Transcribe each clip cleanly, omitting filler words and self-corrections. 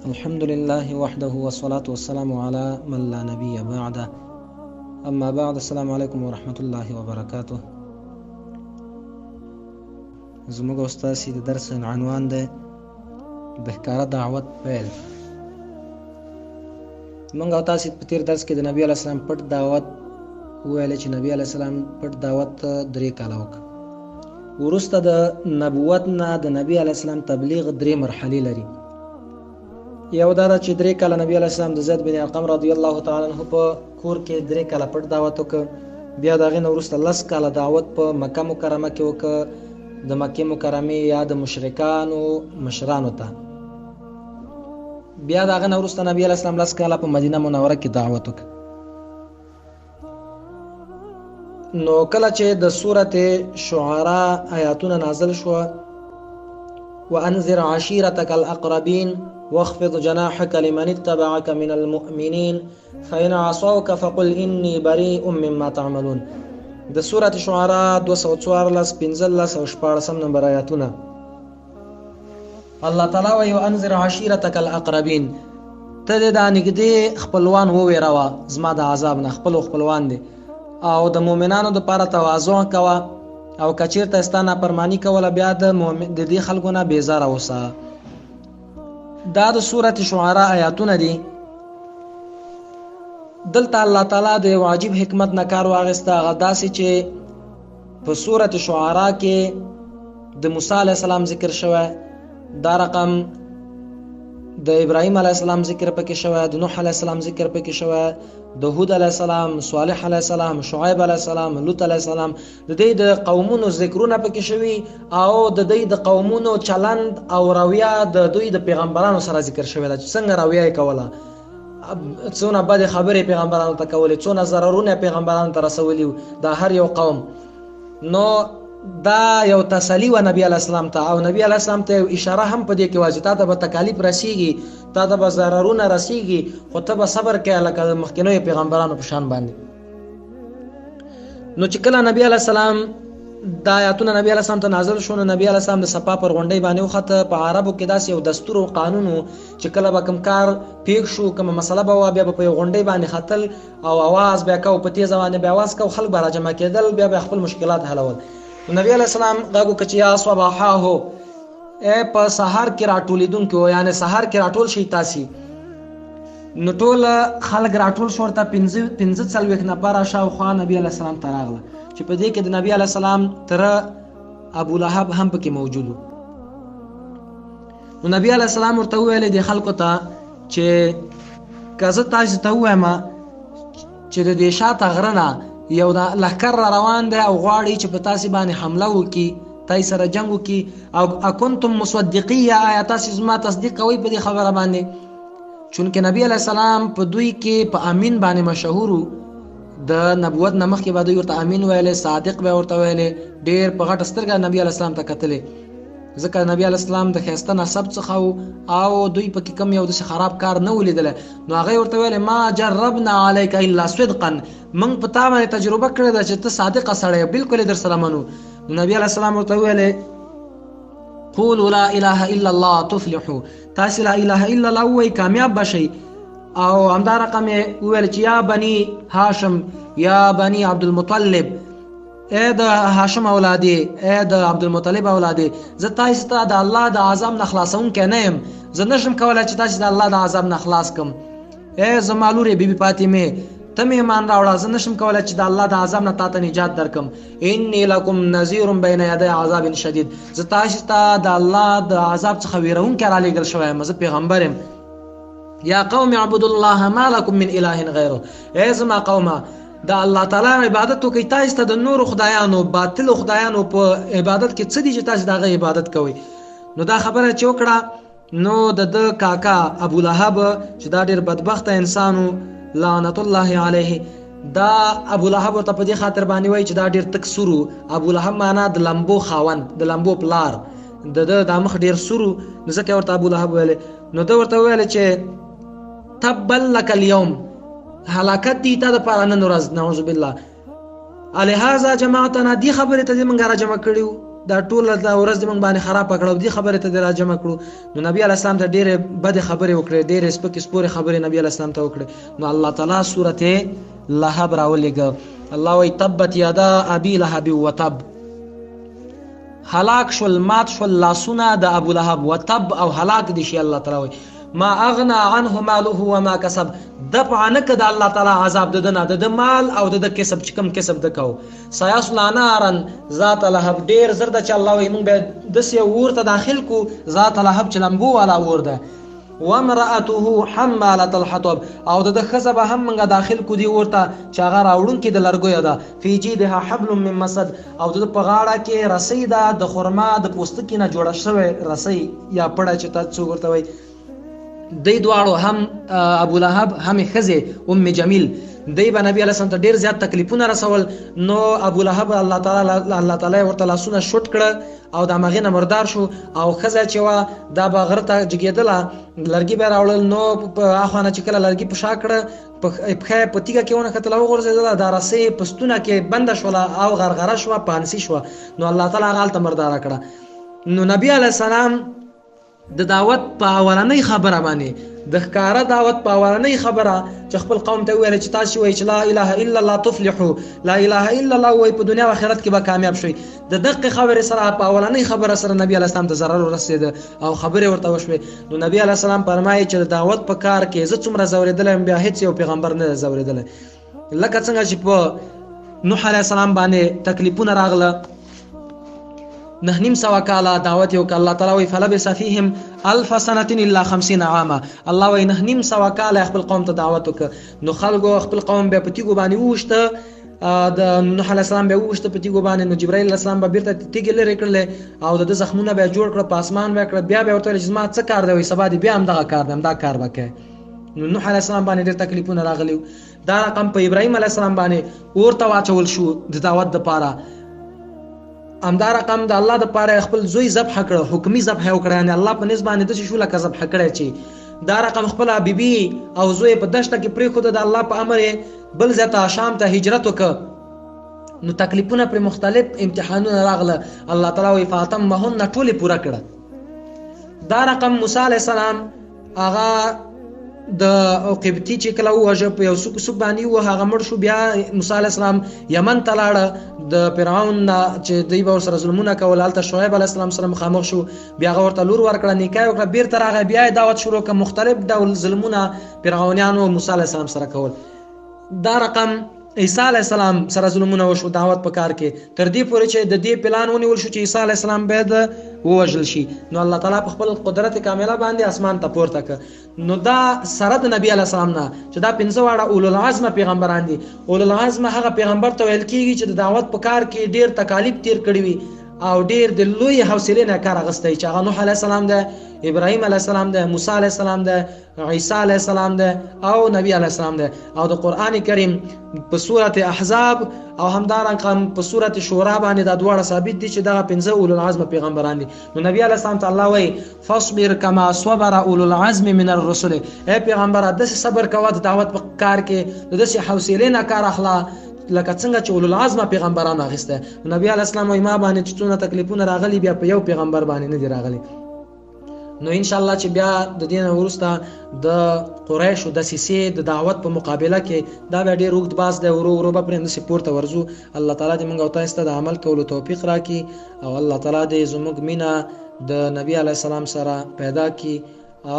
الحمد لله وحده والصلاة والسلام على من لا نبي بعده اما بعد. السلام علیکم ورحمة الله وبرکاته. زموږ استاسي د درس عنوان ده د ښکاره دعوت پیل. موږ او تاسو په تیر درس کې د نبی علیه السلام پټ دعوت ویل چې نبی علیه السلام پټ دعوت 3 کاله وکړ. وروسته د نبوت نه د نبی علیه السلام تبلیغ 3 مرحلې لري. یو دا چې 3 کاله نبی علیه السلام د زید بن ارقم رضی الله تعالی عنہ په کور کې 3 کاله پټ دعوت وکړ. بیا د هغې نه وروسته 10 کاله دعوت په مکه مکرمه کې وکړ، د مکې مکرمې یا د مشرکانو مشرانو ته. بیا د هغې نه وروسته نبی علیه السلام 10 کاله په مدینه منوره کې دعوت وکړ. نو کله چې د سورة شعراء آیاتونه نازل شو، وانذر عشيرتك الاقربين واخفض جناحك لمن اتبعك من المؤمنين فإن عصوك فقل إني بريء مما تعملون. د سورة شعراء 214 15 او 14 نمبر آیاتونه. الله تعالی وی وانذر عشيرتك الاقربين، ته د نږدې خپلوان وویروه زما د عذاب نه. خپلوان دي او د مؤمنانو لپاره تواضع کوه، او کچیرته ستا نافرماني کوله بیا د دې خلکو نه بیزاره اوسه. دا د سورة شعراء آیاتونه دي. دلته الله تعالی د واجب حکمت نه کار واغسته. هغه داسې چې په سورة شعراء کې د موسی علیه السلام ذکر شوی، دا رقم د ابراهیم علیه السلام ذکر پکې شوی، د نوح علیه السلام ذکر پکې شوی، د هود علیه السلام، صالح علیه السلام، شعیب علیه السلام، لوط علیه السلام، د دې د قومونو ذکرونه پکې شوي، او د دې د قومونو چلند او رویه د دوی د پیغمبرانو سره ذکر شوی ده چې څنګه رویه یې کوله، څونه بدې خبرې پیغمبرانو ته کولې، څونه ضررونه پیغمبرانو ته رسولي د هر یو قوم. نو دا یو تسلی و نبی علیه السلام ته، او نبی علیه السلام ته اشاره هم په دې کې واځي تا ته به تکالیف رسیږي، تا ته به ضررونه رسیږي، خو ته به صبر کوې لکه د مخکینیو پیغمبرانو په شان باندې. نو چې کله نبی علیه السلام دا آیاتونه نبی علیه السلام ته نازل شو، نو نبی علیه السلام د صفا پر غونډۍ باندې وخته. په عربو کې داسې یو دستور او قانون و چې کله به کوم کار پیښ شو، کومه مسله به وه، بیا به په یو غونډۍ باندې ختل او اواز بیا کو، په تیزه باندې بیا اواز کو، خلک به راجمع کېدل، بیا به خپل مشکلات حلول. نبی علیه السلام غږ وکړ چې یا صباحاهو، په سهار کې راټولېدونکي و، یعنې سهار کې راټول شئ تاسې. نو ټول خلک راټول شو، ورته 45 نفره شاوخوا نبی علیه السلام ته راغله، چې په دې کې د نبی علیه السلام تره ابو لهب هم پکې موجود و. نو نبی علیه السلام ورته وویل دې خلکو ته چې که زه تاسو ته ووایم چې د دې شاته غره نه یو لښکر را روان دی او غواړي چې په تاسې باندې حمله وکړي، تاسې سره جنګ وکړي، او اکنتم مصدقیه، آیا تاسې زما تصدیق کوئ په دې خبره باندې؟ چونکې نبی علیه السلام په دوی کې په امین باندې مشهور و. د نبوت نه مخکې به دوی ورته امین ویلې، صادق به ورته ویلې، ډېر په غټه سترګه نبی علیه السلام ته کتلې، ځکه نبی علیه السلام د ښایسته نسب څخه و او دوی پکې کم یو داسې خراب کار نه و لیدلی. نو هغه ورته ویلې ما جربنا علیک الا صدقا، موږ په تا باندې تجربه کړې ده چې ته صادقه سړی، بالکل یې در سره منو. نبی علیه السلام ورته ویلې قولوا لا اله الا الله تفلحوا، تاسې لا اله الا الله ووایئ کامیاب بشئ. او همدا رقم یې وویل چې یا بني هاشم، یا بني عبدالمطلب، اے د هاشم اولادې، اے د عبدالمطلب اولادې، زه تاسې ته د الله د عذاب نه خلاصونکی نه یم، زه نشم کولی چې تاسې د الله د عذاب نه خلاص کړم. اے زما لورې بیبي فاطمې، ته مې ایمان راوړه، زه نشم کولی چې د الله د عذاب نه تا ته نجات درکړم. انی لکم نذیر بین یدی عذاب شدید، زه تاسې ته د الله د عذاب څخه ویرونکی رالیږل شوی یم، زه پیغمبر یم. یا قوم اعبدوا الله ما لکم من اله غیره، ای زما قومه د الله تعالی عبادت وکړئ، تاسې ته د نورو خدایانو، باطلو خدایانو په عبادت کې څه دي چې تاسې د هغه عبادت کوئ؟ نو دا خبره چې وکړه، نو د ده کاکا ابو لهب چې دا ډېر بدبخته انسان و لعنت الله علیه، دا ابو لهب ورته په دې خاطر باندې وایي چې دا ډېر تک سور و. ابو لهب معنا د لمبو خاوند، د لمبو پلار، د ده دا مخ ډېر سور و، نو ځکه ورته ابو لهب ویلې. نو ده ورته ویلې چې تبا لک اليوم، هلاکت دی تا د پاره نن ورځ، نعوذ بالله، الهذا جماعتنا، دی خبرې ته موږ را جمع کړیو، دا ټول د ورځ د موږ باندې خراب کړو دي خبره ته را جمع کړو نو نبی علیه السلام ته ډېرې بد خبرې وکړې ډېرې سپکې سپورې خبرې نبی علیه السلام ته وکړې نو الله تعالی سورته لهب راولېږه الله وایي تبت یدا ابي لهب وتب هلاک شول مات شول لاسونه د ابو لهب وتب او هلاک دي شي الله تعالی وایي ما اغنى عنه ماله وما كسب دفع نکد الله تعالی عذاب ددنه د مال او د کسب چې کوم کسب د کو سيصلى نارا ذات لهب ډیر زرد چې الله وي موږ به د سی ورته داخل کو ذات لهب چې لمبو والا ورده وامراته حماله الحطب او د خزه به هم موږ داخل کو دی ورته چې هغه راوړون کې د لرګو ده فی جیدها حبل من مسد او د پغاړه کې رسی ده د خرما د پوستکی نه جوړه شوی رسی یا پړه چې تاسو ورته وي دی دواړو هم ابو لهب هم خزه ام جمیل دی به نبی علیه السلام ته ډیر زیات تکلیفونه رسول نو ابو لهب الله تعالی ورته لاسونه شوټ کړه او د مغې نه مردار شو او خزه چې وا دا به غره ته جګېدله لرګي به راوړل نو په اخوانه چې کله لرګي په شا کړه په پتیګه کې ونه کتل او غورځېدله دا رسې پستونه کې بنده شوله او غرغره شوه پانسی شوه نو الله تعالی هغه هلته مرداره کړه نو نبی علیه السلام د دعوت په اولنۍ خبره باندې د ښکاره دعوت په اولنۍ خبره چې خپل قوم ته ویل چې تاسو وایئ چې لا اله الا الله تفلحوا لا اله الا الله وایي په دنیا او آخرت کې به کامیاب شئ د دقیقې خبرې سره په اولنۍ خبره سره نبی علیه السلام ته ضرر ورسېده او خبرې ورته وشوې نو نبی علیه السلام فرمایي چې د دعوت په کار کې زه څومره ځورېدلی یم بیا هېڅ یو پیغمبر نه دی ځورېدلی لکه څنګه چې په نوح علیه السلام باندې تکلیفونه راغله 9 کاله دعوت یو الله تعالی وی فلبث فیهم 1000 سنه الا 50 عاما الله وی 9 کاله خپل قوم ته دعوت وک نو خلکو خپل قوم به پتیګو باندې وښته د نوح علیه السلام به وښته پتیګو باندې نو جبرائیل علیه السلام به بیرته تیګ لري کړل او د زخمونه به جوړ کړ په اسمان به کړ بیا به ورته چې ما څه کار دی سبا دی بیا هم دغه کار دی دا کار وکړي نو نوح علیه السلام باندې ډېر تکلیفونه راغلي دا رقم په ابراهیم علیه السلام باندې ورته واچول شو د دعوت لپاره امدار رقم د الله د پاره خپل زوی ذبح کړ حکمی ذبح وکړ یعنی الله په نسبت باندې د شو لکه ذبح کړی چې دا رقم خپل بیبي او زوی په دشت کې پرې خود د الله په امر بل ځته شام ته هجرت وکړ نو تکلیفونه پر مختلف امتحانونه راغله الله تعالی وی فاطمهن ټول پورا کړ دا رقم موسی علی السلام هغه د قبطی چې کله وجه په یو سوق باندې و هغه مړ شو بیا موسی علی السلام یمن ته لاړ د فرعون چې دوی به سره ظلمونه کول هلته شعیب علی السلام سره مخامخ شو بیا هغه ورته لور ورکړه نکاح وکړه بیرته راغی بیا دعوت شروع کړه مختلف ډول ظلمونه فرعونانو موسی علی السلام سره کول دا رقم عیسی علی السلام سره ظلمونه وشو دعوت په کار کې تر دې پورې چې د دې پلان ونیول شو چې عیسی علی السلام باید ووژل شي نو الله تعالی په خپل قدرت کامله باندې اسمان ته پورته کړ نو دا سره د نبی علی السلام نه چې دا 15 واړه اولو العزم پیغمبران دي اولو العزم هغه پیغمبر ته ویل کیږي چې د دعوت په کار کې ډیر تکالیف تیر کړی وي او ډیر د لوی حوصله نه کار اغستی چې هغه نوح علی السلام ده ابراهیم علی السلام ده موسی علی السلام ده عیسی علی السلام ده او نبی علی السلام ده او د قران کریم په سوره احزاب او همدارنګه په سوره شورا باندې دا دواړه ثابت دي چې دا 15 اولو العزم پیغمبران دي نو نبی علی السلام ته الله وای فاصبر کما صبر اولو العزم من الرسل اے پیغمبر د صبر کوه د دعوت په کار کې د حوصله نه کار اخلا لکه څنګه چې اولو العزم پیغمبرانو اخیسته نبی علی السلام وای ما باندې څونه تکلیفونه راغلي بیا په یو پیغمبر باندې نه دي راغلي نو ان شاء الله چې بیا د دین ورسته د قریش او د سیسې د دعوت په مقابله کې دا ډېر وخت باز د ورو به پرند سپورت ورزو الله تعالی دې موږ او تاسو ته د عمل کولو توفیق راکړي او الله تعالی دې زموږ مینا د نبی علی السلام سره پیدا کړي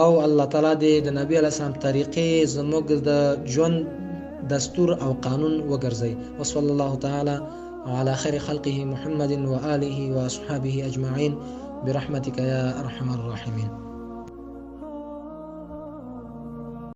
او الله تعالی دې د نبی علی السلام طریقې زموږ د ژوند دستور او قانون وګرځي وصلی الله تعالی على خير خلقه محمد وآله وأصحابه أجمعين برحمتك يا أرحم الراحمين.